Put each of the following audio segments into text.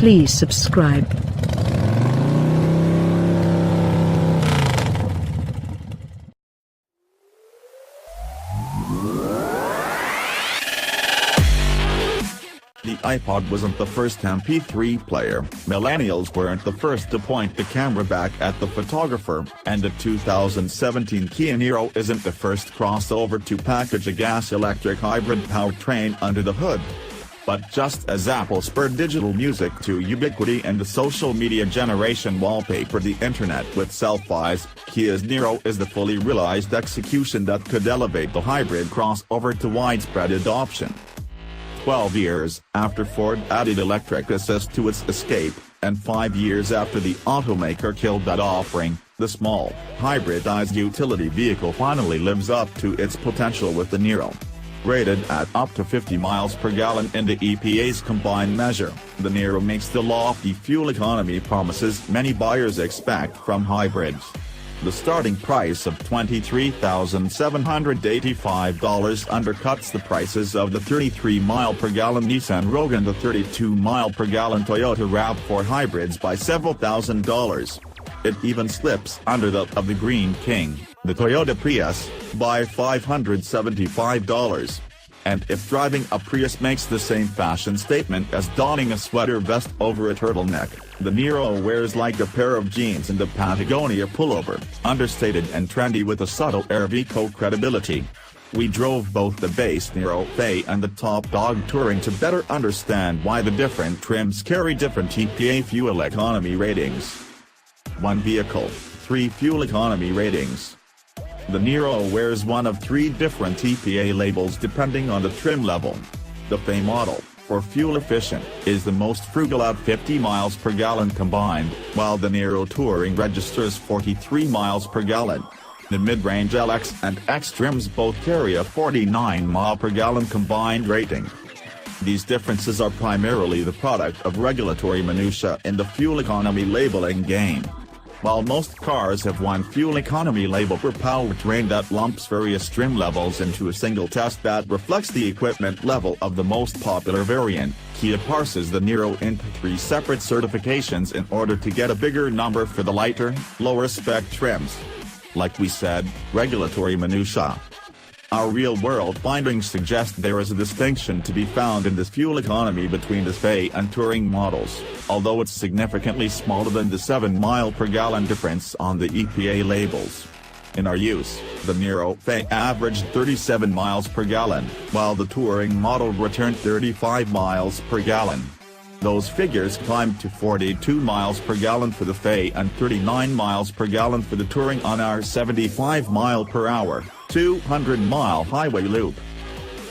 Please subscribe. The iPod wasn't the first MP3 player, millennials weren't the first to point the camera back at the photographer, and the 2017 Kia Niro isn't the first crossover to package a gas-electric hybrid powertrain under the hood. But just as Apple spurred digital music to ubiquity and the social media generation wallpapered the internet with selfies, Kia's Niro is the fully realized execution that could elevate the hybrid crossover to widespread adoption. 12 years after Ford added electric assist to its Escape, and 5 years after the automaker killed that offering, the small, hybridized utility vehicle finally lives up to its potential with the Niro. Rated at up to 50 miles per gallon in the EPA's combined measure, the Niro makes the lofty fuel economy promises many buyers expect from hybrids. The starting price of $23,785 undercuts the prices of the 33-mile-per-gallon Nissan Rogue and the 32-mile-per-gallon Toyota RAV4 hybrids by several $1,000s. It even slips under that of the Green King, the Toyota Prius, by $575. And if driving a Prius makes the same fashion statement as donning a sweater vest over a turtleneck, the Niro wears like a pair of jeans and a Patagonia pullover, understated and trendy with a subtle air of eco-credibility. We drove both the base Niro Faye and the Top Dog Touring to better understand why the different trims carry different EPA fuel economy ratings. 1 vehicle, 3 fuel economy ratings. The Niro wears one of 3 different EPA labels depending on the trim level. The Faye model, for fuel efficient, is the most frugal at 50 miles per gallon combined, while the Niro Touring registers 43 miles per gallon. The mid-range LX and X trims both carry a 49 mile per gallon combined rating. These differences are primarily the product of regulatory minutiae in the fuel economy labeling game. While most cars have one fuel economy label per powertrain that lumps various trim levels into a single test that reflects the equipment level of the most popular variant, Kia parses the Niro into 3 separate certifications in order to get a bigger number for the lighter, lower-spec trims. Like we said, regulatory minutiae. Our real-world findings suggest there is a distinction to be found in the fuel economy between the Faye and Touring models, although it's significantly smaller than the 7 mile per gallon difference on the EPA labels. In our use, the Niro Faye averaged 37 miles per gallon, while the Touring model returned 35 miles per gallon. Those figures climbed to 42 miles per gallon for the Faye and 39 miles per gallon for the Touring on our 75 mile per hour, 200-mile highway loop.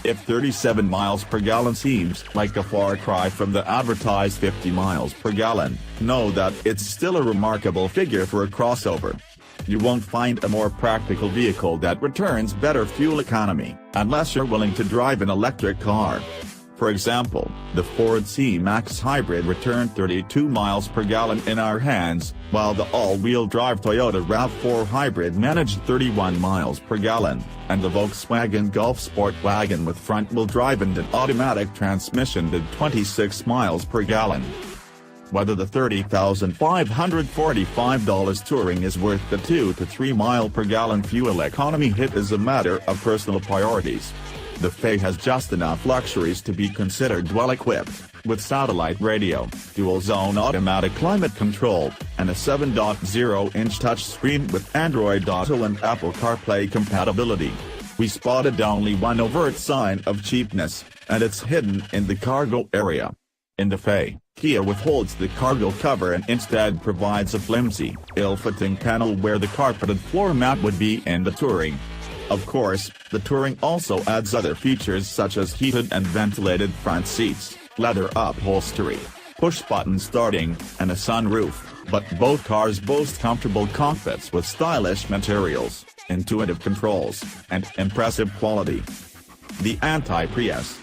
If 37 miles per gallon seems like a far cry from the advertised 50 miles per gallon, know that it's still a remarkable figure for a crossover. You won't find a more practical vehicle that returns better fuel economy, unless you're willing to drive an electric car. For example, the Ford C-Max Hybrid returned 32 miles per gallon in our hands, while the all-wheel drive Toyota RAV4 Hybrid managed 31 miles per gallon, and the Volkswagen Golf Sport Wagon with front-wheel drive and an automatic transmission did 26 miles per gallon. Whether the $30,545 Touring is worth the 2 to 3 mile per gallon fuel economy hit is a matter of personal priorities. The Faye has just enough luxuries to be considered well-equipped, with satellite radio, dual-zone automatic climate control, and a 7.0-inch touchscreen with Android Auto and Apple CarPlay compatibility. We spotted only one overt sign of cheapness, and it's hidden in the cargo area. In the Faye, Kia withholds the cargo cover and instead provides a flimsy, ill-fitting panel where the carpeted floor mat would be in the Touring. Of course, the Touring also adds other features such as heated and ventilated front seats, leather upholstery, push-button starting, and a sunroof, but both cars boast comfortable cockpits with stylish materials, intuitive controls, and impressive quality. The anti-Prius.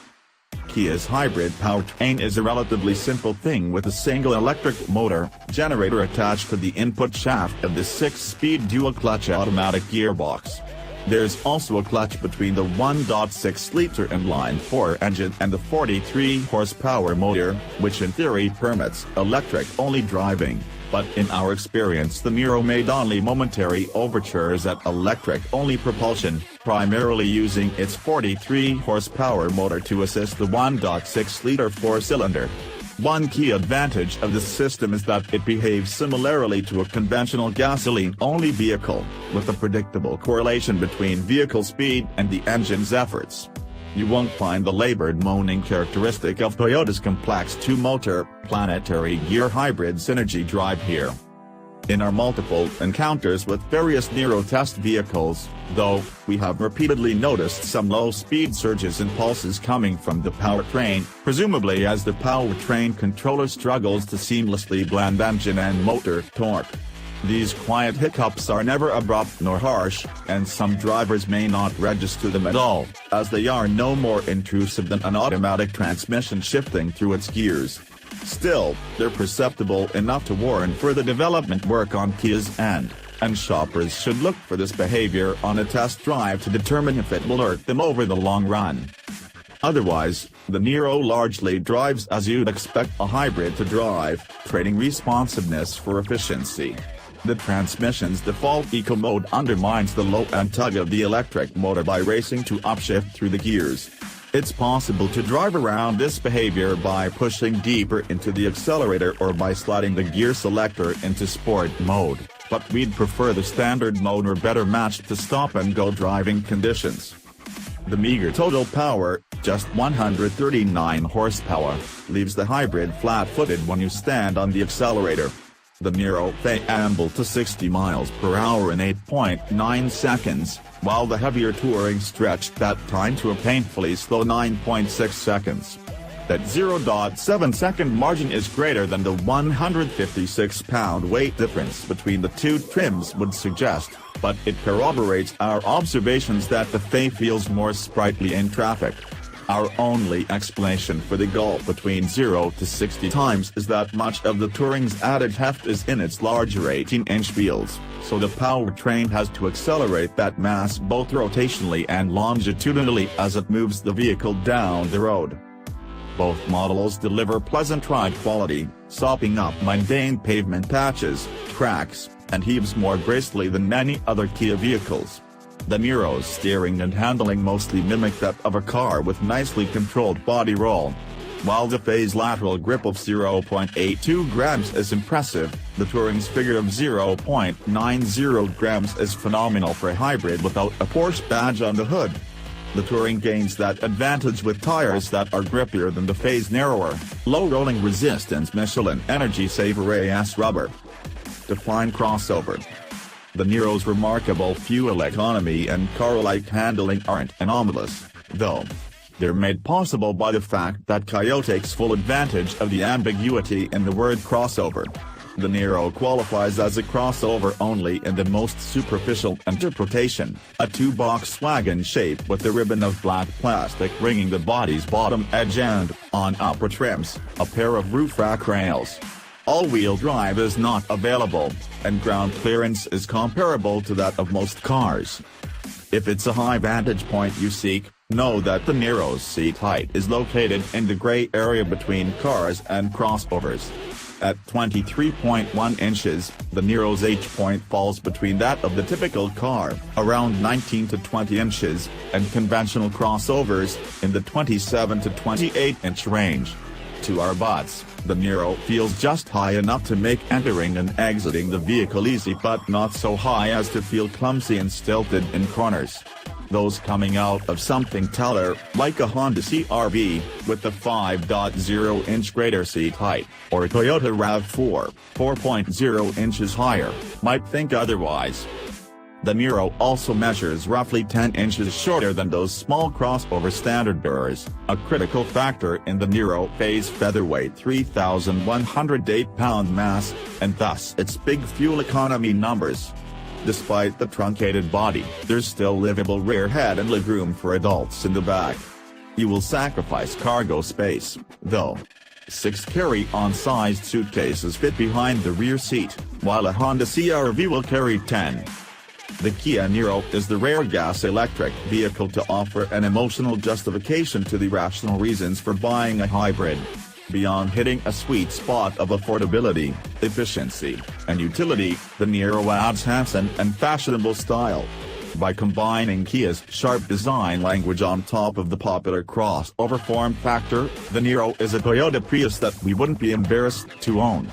Kia's hybrid powertrain is a relatively simple thing with a single electric motor generator attached to the input shaft of the 6-speed dual-clutch automatic gearbox. There's also a clutch between the 1.6-liter inline-4 engine and the 43-horsepower motor, which in theory permits electric-only driving, but in our experience the Niro made only momentary overtures at electric-only propulsion, primarily using its 43-horsepower motor to assist the 1.6-liter four-cylinder. One key advantage of this system is that it behaves similarly to a conventional gasoline-only vehicle, with a predictable correlation between vehicle speed and the engine's efforts. You won't find the labored moaning characteristic of Toyota's complex two-motor, planetary gear hybrid Synergy drive here. In our multiple encounters with various Niro test vehicles, though, we have repeatedly noticed some low-speed surges and pulses coming from the powertrain, presumably as the powertrain controller struggles to seamlessly blend engine and motor torque. These quiet hiccups are never abrupt nor harsh, and some drivers may not register them at all, as they are no more intrusive than an automatic transmission shifting through its gears. Still, they're perceptible enough to warrant further development work on Kia's end, and shoppers should look for this behavior on a test drive to determine if it will hurt them over the long run. Otherwise, the Niro largely drives as you'd expect a hybrid to drive, trading responsiveness for efficiency. The transmission's default eco mode undermines the low-end tug of the electric motor by racing to upshift through the gears. It's possible to drive around this behavior by pushing deeper into the accelerator or by sliding the gear selector into sport mode, but we'd prefer the standard mode or better matched to stop-and-go driving conditions. The meager total power, just 139 horsepower, leaves the hybrid flat-footed when you stand on the accelerator. The Niro ambled to 60 miles per hour in 8.9 seconds, while the heavier Touring stretched that time to a painfully slow 9.6 seconds. That 0.7-second margin is greater than the 156-pound weight difference between the two trims would suggest, but it corroborates our observations that the Fay feels more sprightly in traffic. Our only explanation for the gulf between 0 to 60 times is that much of the Touring's added heft is in its larger 18-inch wheels, so the powertrain has to accelerate that mass both rotationally and longitudinally as it moves the vehicle down the road. Both models deliver pleasant ride quality, sopping up mundane pavement patches, cracks, and heaves more gracefully than many other Kia vehicles. The Niro's steering and handling mostly mimic that of a car with nicely controlled body roll. While the Fay's lateral grip of 0.82 grams is impressive, the Touring's figure of 0.90 grams is phenomenal for a hybrid without a Porsche badge on the hood. The Touring gains that advantage with tires that are grippier than the Fay's narrower, low-rolling resistance Michelin Energy Saver AS rubber. Define crossover. The Niro's remarkable fuel economy and car-like handling aren't anomalous, though. They're made possible by the fact that Kia takes full advantage of the ambiguity in the word crossover. The Niro qualifies as a crossover only in the most superficial interpretation, a two-box wagon shape with a ribbon of black plastic ringing the body's bottom edge and, on upper trims, a pair of roof rack rails. All-wheel drive is not available, and ground clearance is comparable to that of most cars. If it's a high vantage point you seek, know that the Niro's seat height is located in the gray area between cars and crossovers. At 23.1 inches, the Niro's H-point falls between that of the typical car, around 19 to 20 inches, and conventional crossovers, in the 27 to 28-inch range. To our butts, the Niro feels just high enough to make entering and exiting the vehicle easy but not so high as to feel clumsy and stilted in corners. Those coming out of something taller, like a Honda CR-V, with a 5.0-inch greater seat height, or a Toyota RAV4, 4.0 inches higher, might think otherwise. The Niro also measures roughly 10 inches shorter than those small crossover standard bearers, a critical factor in the Niro Fay's featherweight 3,108-pound mass, and thus its big fuel economy numbers. Despite the truncated body, there's still livable rear head and legroom for adults in the back. You will sacrifice cargo space, though. 6 carry-on sized suitcases fit behind the rear seat, while a Honda CR-V will carry 10. The Kia Niro is the rare gas-electric vehicle to offer an emotional justification to the rational reasons for buying a hybrid. Beyond hitting a sweet spot of affordability, efficiency, and utility, the Niro adds handsome and fashionable style. By combining Kia's sharp design language on top of the popular crossover form factor, the Niro is a Toyota Prius that we wouldn't be embarrassed to own.